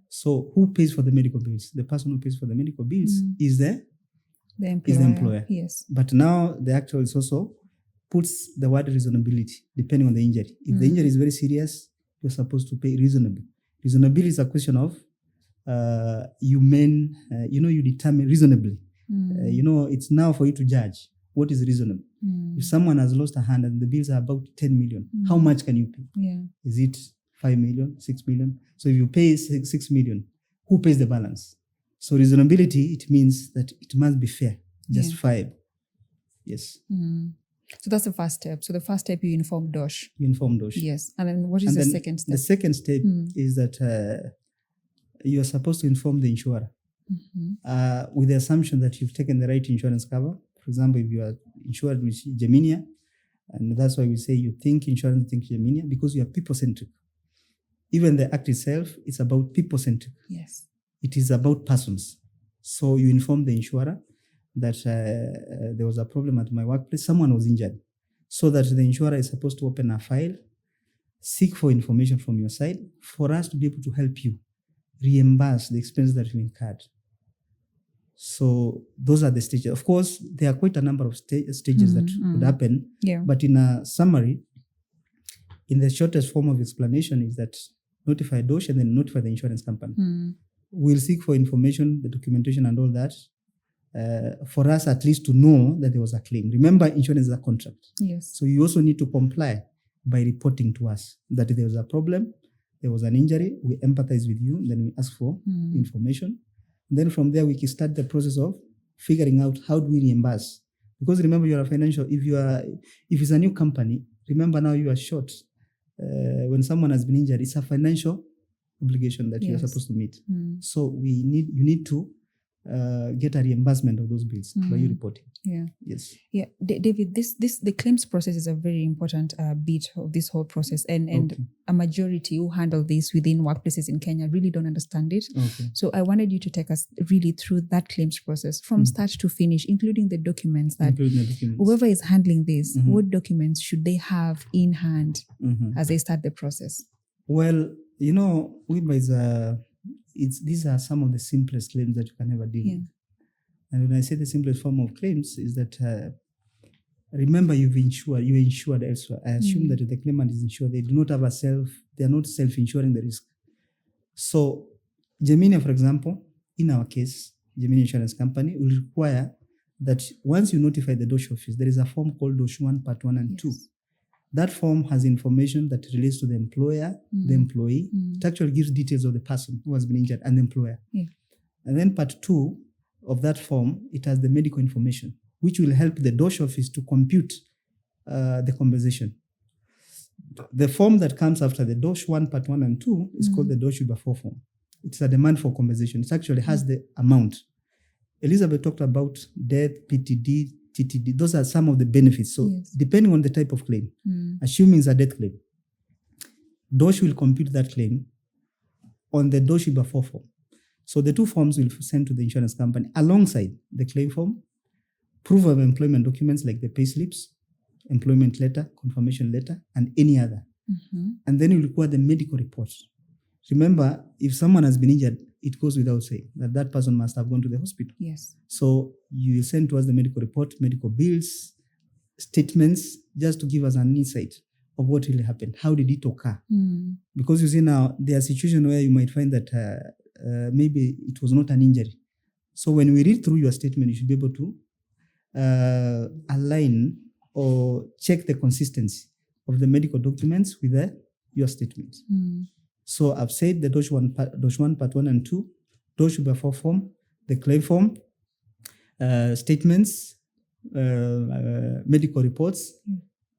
So who pays for the medical bills? The person who pays for the medical bills is the employer. Yes. But now the actual is also puts the word reasonability, depending on the injury. If the injury is very serious, you're supposed to pay reasonably. Reasonability is a question of you determine reasonably. It's now for you to judge what is reasonable. If someone has lost a hand and the bills are about 10 million, how much can you pay? Yeah. Is it 5 million, 6 million? So if you pay 6 million, who pays the balance? So reasonability, it means that it must be fair, justifiable. Yes. So that's the first step. So the first step, you inform DOSH. Yes. And then what is the second step? The second step is that you are supposed to inform the insurer with the assumption that you've taken the right insurance cover. For example, if you are insured with Geminia, and that's why we say you think insurance, think Geminia, because you are people-centric. Even the act itself is about people-centric. Yes. It is about persons. So you inform the insurer that there was a problem at my workplace, someone was injured, so that the insurer is supposed to open a file, seek for information from your side for us to be able to help you reimburse the expenses that you incurred. So those are the stages. Of course, there are quite a number of stages that could happen. Yeah. But in a summary, in the shortest form of explanation is that notify DOSH and then notify the insurance company. We'll seek for information, the documentation and all that, for us at least to know that there was a claim. Remember, insurance is a contract. Yes. So you also need to comply by reporting to us that there was a problem, there was an injury, we empathize with you, then we ask for information. And then from there, we can start the process of figuring out how do we reimburse. Because remember, you're a financial, if it's a new company, remember now you are short. When someone has been injured, it's a financial obligation that you are supposed to meet. So you need to get a reimbursement of those bills by you reporting. Yeah. Yes. Yeah, David, the claims process is a very important bit of this whole process, and Okay. a majority who handle this within workplaces in Kenya really don't understand it. Okay. So I wanted you to take us really through that claims process from start to finish, including the documents that Including the documents. whoever is handling this, what documents should they have in hand as they start the process? Well, WIBA is these are some of the simplest claims that you can ever deal with. And when I say the simplest form of claims is that remember you're insured elsewhere. I assume that the claimant is insured. They do not have they are not self-insuring the risk. So Geminia, for example, in our case, Geminia Insurance Company will require that once you notify the DOSH office, there is a form called DOSH 1 Part 1 and 2. That form has information that relates to the employer, the employee. It actually gives details of the person who has been injured and the employer. Yeah. And then Part 2 of that form, it has the medical information, which will help the DOSH office to compute the compensation. The form that comes after the DOSH 1 Part 1 and 2 is called the DOSH WIBA 4 form. It's a demand for compensation. It actually has the amount. Elizabeth talked about death, PTD, TTD. Those are some of the benefits. So depending on the type of claim, assuming it's a death claim, DOSH will compute that claim on the DOSH WIBA 4 form. So the two forms will be sent to the insurance company alongside the claim form, proof of employment documents like the pay slips, employment letter, confirmation letter, and any other. And then you require the medical report. Remember, if someone has been injured, it goes without saying that person must have gone to the hospital. Yes. So you will send to us the medical report, medical bills, statements, just to give us an insight of what really happened. How did it occur? Because you see now, there are situations where you might find that maybe it was not an injury. So when we read through your statement, you should be able to align or check the consistency of the medical documents with your statement. So I've said the DOSH 1 Part 1 and 2, DOSH WIBA 4 form, the claim form, statements, medical reports,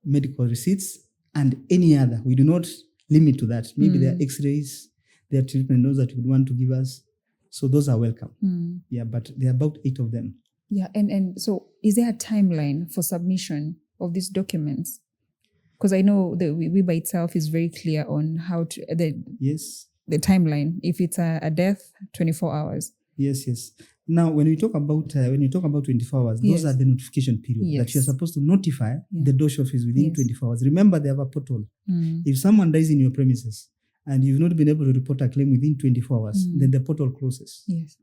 medical receipts, and any other. We do not limit to that. Maybe there are x-rays, there are treatment notes that you would want to give us. So those are welcome. Yeah, but there are about 8 of them. Yeah, and so is there a timeline for submission of these documents? Because I know the WIBA itself is very clear on how to the timeline. If it's a death, 24 hours. Yes. Now, when you talk about 24 hours, those are the notification period that you're supposed to notify the DOSH office within 24 hours. Remember, they have a portal. If someone dies in your premises and you've not been able to report a claim within 24 hours, then the portal closes. Yes.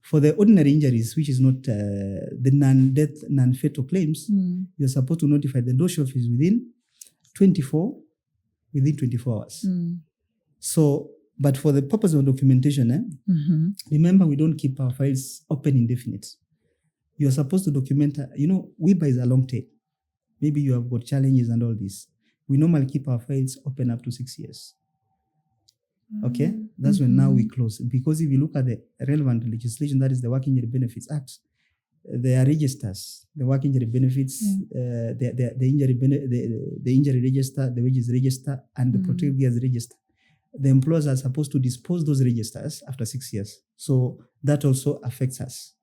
For the ordinary injuries, which is not the non-death, non-fatal claims, you're supposed to notify the DOSH office within 24 hours. So, but for the purpose of documentation, remember we don't keep our files open indefinite. You're supposed to document, WIBA is a long tail. Maybe you have got challenges and all this. We normally keep our files open up to 6 years. Okay? That's when now we close. Because if you look at the relevant legislation, that is the Work Injury Benefits Act, there are registers, the work injury benefits, the injury register, the wages register, and the protective gears register. The employers are supposed to dispose those registers after 6 years. So that also affects us.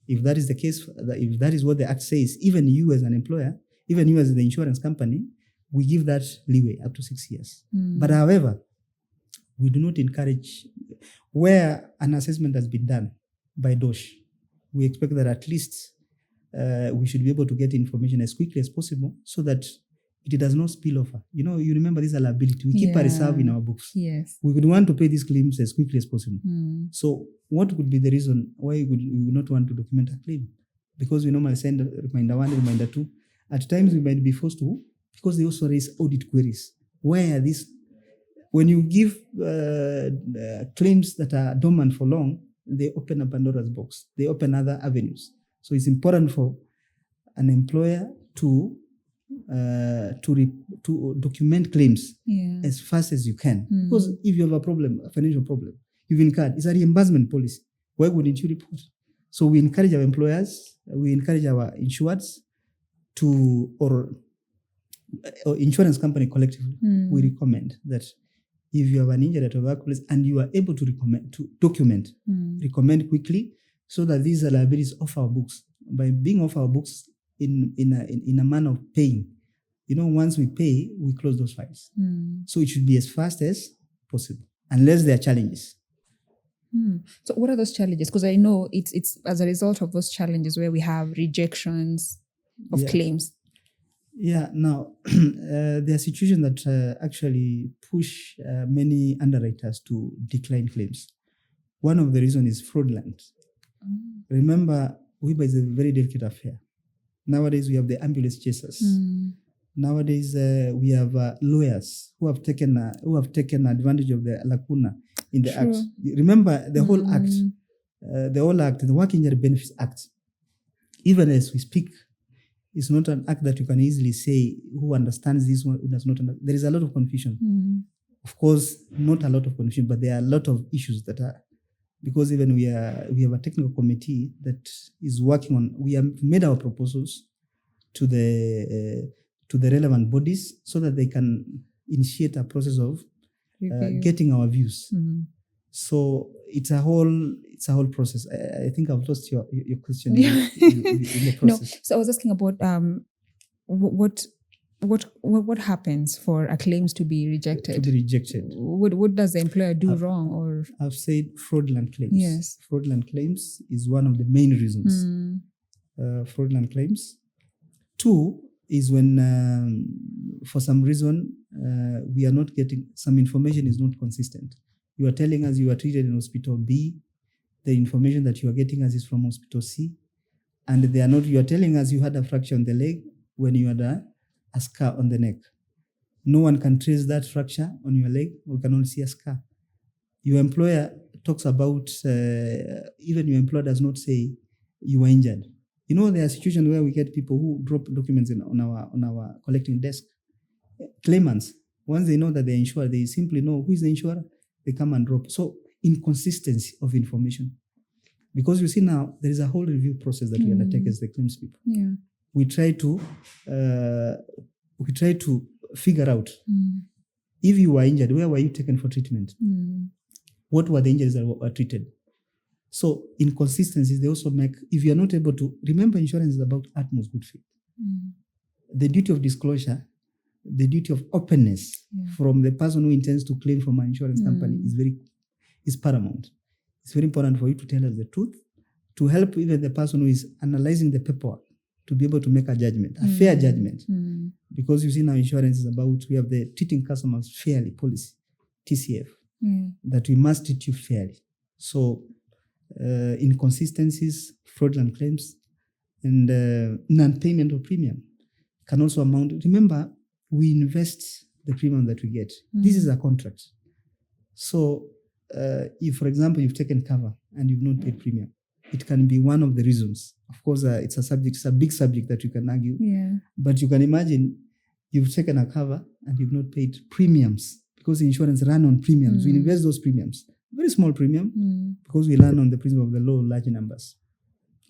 If that is the case, if that is what the Act says, even you as an employer, even you as the insurance company, we give that leeway up to 6 years. But however, we do not encourage, where an assessment has been done by DOSH, we expect that at least we should be able to get information as quickly as possible so that it does not spill over. You remember this liability. We keep a reserve in our books. Yes. We would want to pay these claims as quickly as possible. So what would be the reason why we would not want to document a claim? Because we normally send reminder 1, reminder 2. At times we might be forced to, because they also raise audit queries. Where are these? When you give claims that are dormant for long, they open a Pandora's box. They open other avenues. So it's important for an employer to document claims as fast as you can. Because if you have a problem, a financial problem, you've incurred, it's a reimbursement policy. Why wouldn't you report? So we encourage our employers, we encourage our insureds or insurance company collectively, we recommend that if you have an injury at your workplace and you are able to recommend quickly, so that these are liabilities off our books. By being off our books in a manner of paying, once we pay, we close those files. So it should be as fast as possible, unless there are challenges. So what are those challenges? Because I know it's as a result of those challenges where we have rejections of claims. Yeah, now there are situations that actually push many underwriters to decline claims. One of the reasons is fraudulent. Remember, WIBA is a very delicate affair. Nowadays, we have the ambulance chasers. Nowadays, we have lawyers who have taken advantage of the lacuna in the act. Remember, the whole act, the Work Injury Benefits Act, even as we speak, is not an act that you can easily say who understands this one, who does not understand. There is a lot of confusion. Of course, not a lot of confusion, but there are a lot of issues that are, because even we have a technical committee that is working on, we have made our proposals to the relevant bodies so that they can initiate a process of getting our views. So it's a whole process. I think I've lost your question in the process. No, so I was asking about what happens for a claims to be rejected? To be rejected. What does the employer do wrong? Or I've said fraudulent claims. Yes. Fraudulent claims is one of the main reasons. Fraudulent claims. Two is when for some reason we are not getting, some information is not consistent. You are telling us you are treated in hospital B, the information that you are getting us is from hospital C, and they are not. You are telling us you had a fracture on the leg when you had a scar on the neck. No one can trace that fracture on your leg. We can only see a scar. Your employer talks about, even your employer does not say you were injured. There are situations where we get people who drop documents on our collecting desk. Claimants, once they know that they're insured, they simply know who is the insurer, they come and drop. So inconsistency of information. Because you see now, there is a whole review process that we undertake as the claims people. Yeah. We try to figure out if you were injured, where were you taken for treatment? What were the injuries that were treated? So inconsistencies, they also make, if you are not able to, remember insurance is about utmost good faith. The duty of disclosure, the duty of openness from the person who intends to claim from an insurance company is paramount. It's very important for you to tell us the truth, to help even the person who is analyzing the paperwork to be able to make a judgment, a fair judgment. Because you see now insurance is about, we have the treating customers fairly policy, TCF, that we must treat you fairly. So inconsistencies, fraudulent claims, and non-payment of premium can also amount. Remember, we invest the premium that we get. This is a contract. So if, for example, you've taken cover and you've not paid premium, it can be one of the reasons. Of course, it's a big subject that you can argue. But you can imagine you've taken a cover and you've not paid premiums, because the insurance run on premiums. We invest those premiums. Very small premium, because we learn on the principle of the law of large numbers.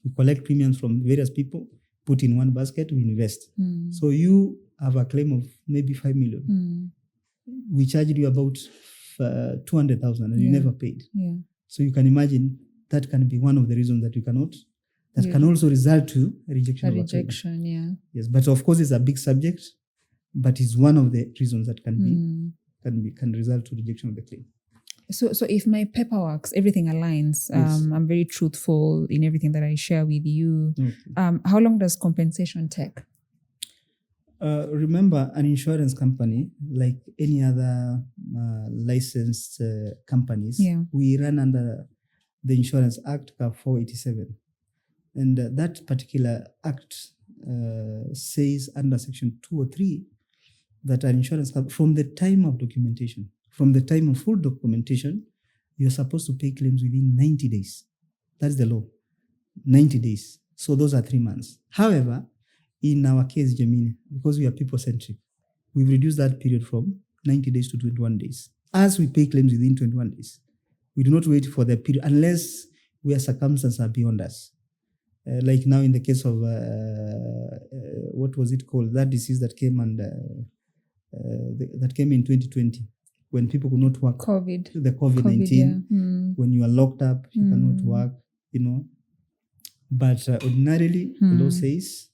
We collect premiums from various people, put in one basket, we invest. So you have a claim of maybe 5 million. We charged you about 200,000 and you never paid. So you can imagine that can be one of the reasons that you cannot. That can also result to a rejection. A rejection, Yes, but of course it's a big subject, but it's one of the reasons that can result to rejection of the claim. So if my paperwork, everything aligns, I'm very truthful in everything that I share with you. How long does compensation take? Remember, an insurance company, like any other licensed companies, we run under the Insurance Act 487. And that particular act says under section 203 that an insurance company, from the time of documentation, from the time of full documentation, you're supposed to pay claims within 90 days. That's the law, 90 days. So those are 3 months. However, in our case, Geminia, because we are people-centric, we've reduced that period from 90 days to 21 days. As we pay claims within 21 days, we do not wait for the period unless where circumstances are beyond us. Like now in the case of, what was it called? That disease that came that came in 2020, when people could not work. The COVID-19. When you are locked up, you cannot work, But ordinarily, the law says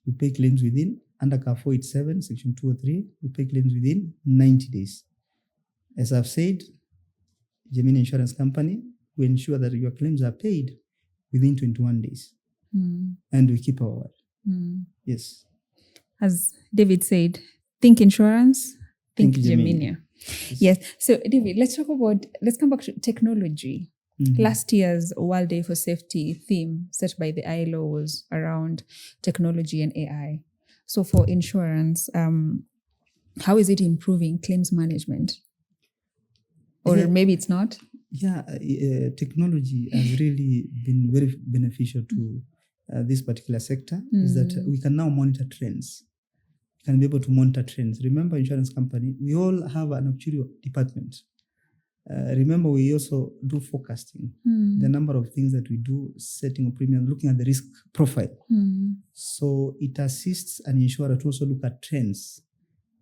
you pay claims within, under CAR 487, Section 203, you pay claims within 90 days. As I've said, Geminia Insurance Company, we ensure that your claims are paid within 21 days. And we keep our word. Yes. As David said, think insurance, think Geminia. Yes. So, David, let's come back to technology. Last year's World Day for Safety theme set by the ILO was around technology and AI. So for insurance, how is it improving claims management? Or maybe it's not? Yeah, technology has really been very beneficial to this particular sector, is that we can now monitor trends. We can be able to monitor trends. Remember, insurance company, we all have an actuarial department. Remember, we also do forecasting. The number of things that we do, setting a premium, looking at the risk profile. So it assists an insurer to also look at trends.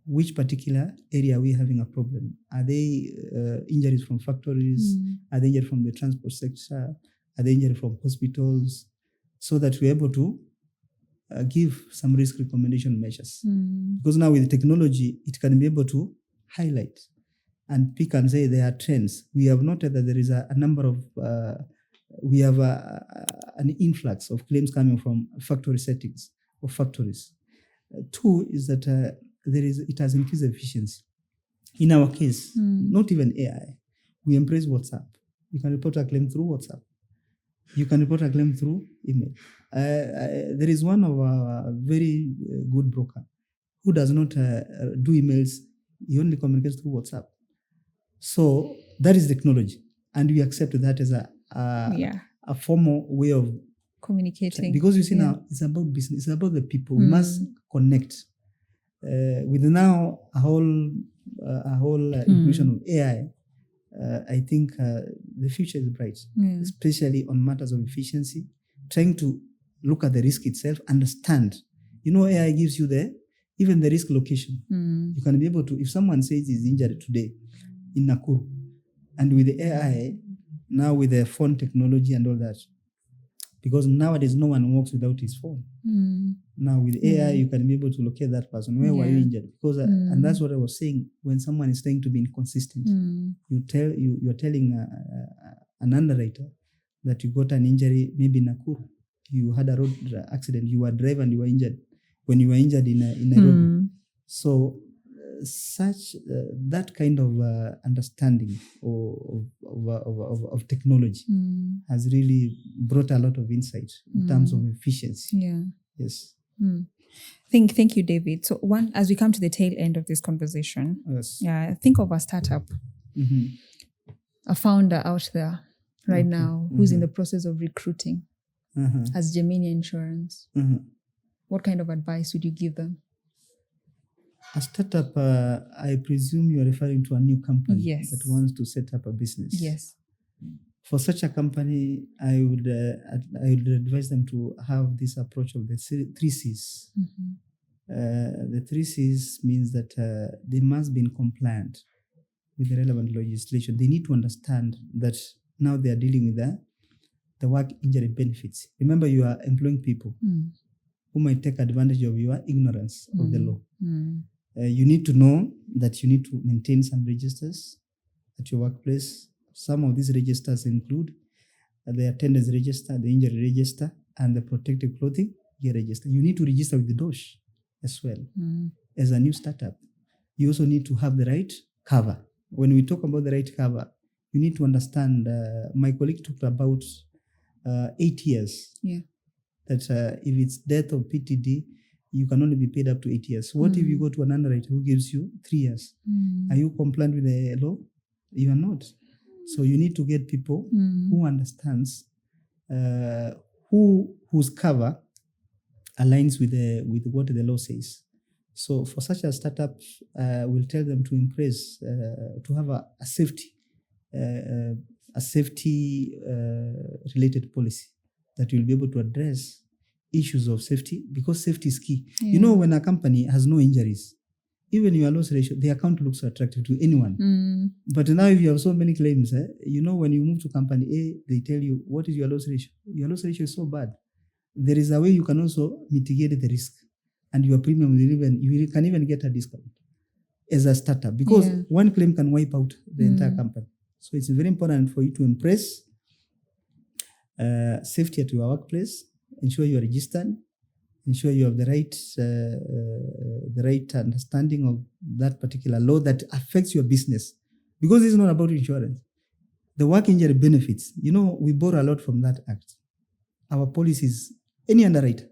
Which particular area are we having a problem? Are they injuries from factories? Are they injuries from the transport sector? Are they injuries from hospitals? So that we're able to give some risk recommendation measures. Because now with technology, it can be able to highlight and pick and say there are trends. We have noted that there is a number of, we have an influx of claims coming from factory settings or factories. Two is that it has increased efficiency. In our case, not even AI, we embrace WhatsApp. You can report a claim through WhatsApp. You can report a claim through email. There is one of our very good broker who does not do emails. He only communicates through WhatsApp. So that is technology, and we accept that as a formal way of communicating. Because you see now, it's about business. It's about the people. We must connect. With now a whole inclusion of AI, I think the future is bright, especially on matters of efficiency, trying to look at the risk itself, understand. AI gives you even the risk location. You can be able to, if someone says he's injured today in Nakuru, and with the AI, now with the phone technology and all that, because nowadays no one walks without his phone. Now with AI, you can be able to locate that person. Where were you injured? Because and that's what I was saying. When someone is trying to be inconsistent, you're telling an underwriter that you got an injury, maybe in Nakuru. You had a road accident. You were driving and you were injured when you were injured in Nairobi. So that kind of understanding of technology has really brought a lot of insight in terms of efficiency. Yeah. Yes. Thank you, David. So as we come to the tail end of this conversation, think of a startup, a founder out there right now who's in the process of recruiting as Geminia Insurance. What kind of advice would you give them? A startup, I presume you're referring to a new company that wants to set up a business. Yes. For such a company, I would advise them to have this approach of the 3 C's. The 3 C's means that they must be in compliant with the relevant legislation. They need to understand that now they are dealing with the work injury benefits. Remember, you are employing people who might take advantage of your ignorance of the law. You need to know that you need to maintain some registers at your workplace. Some of these registers include the attendance register, the injury register, and the protective clothing gear register. You need to register with the DOSH as well. As a new startup, you also need to have the right cover. When we talk about the right cover, you need to understand, my colleague talked about 8 years. Yeah. That if it's death or PTD, you can only be paid up to 8 years. What if you go to an underwriter who gives you 3 years? Are you compliant with the law? You are not. So you need to get people who understands, whose cover aligns with what the law says. So for such a startup, we'll tell them to embrace, to have a safety related policy that will be able to address issues of safety, because safety is key. Yeah. When a company has no injuries, even your loss ratio, the account looks attractive to anyone. But now if you have so many claims, when you move to company A, they tell you, what is your loss ratio? Your loss ratio is so bad. there is a way you can also mitigate the risk, and your premium you can even get a discount as a startup, because one claim can wipe out the entire company. So it's very important for you to embrace safety at your workplace. Ensure you are registered. Ensure you have the right understanding of that particular law that affects your business, because it's not about insurance. The work injury benefits, we borrow a lot from that act. Our policies, any underwriter,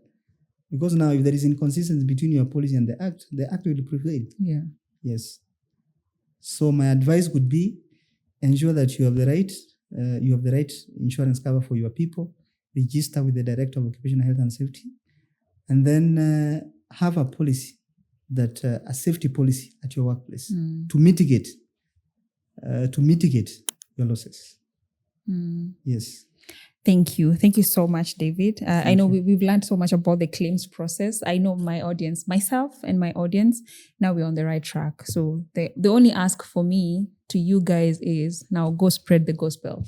because now if there is inconsistency between your policy and the act will prevail. Yeah. Yes. So my advice would be, ensure that you have the right insurance cover for your people. Register with the Director of Occupational Health and Safety, and then have a policy, a safety policy at your workplace to mitigate your losses. Yes. Thank you so much, David. I know we've learned so much about the claims process. I know myself and my audience, now we're on the right track. So the only ask for me to you guys is now go spread the gospel.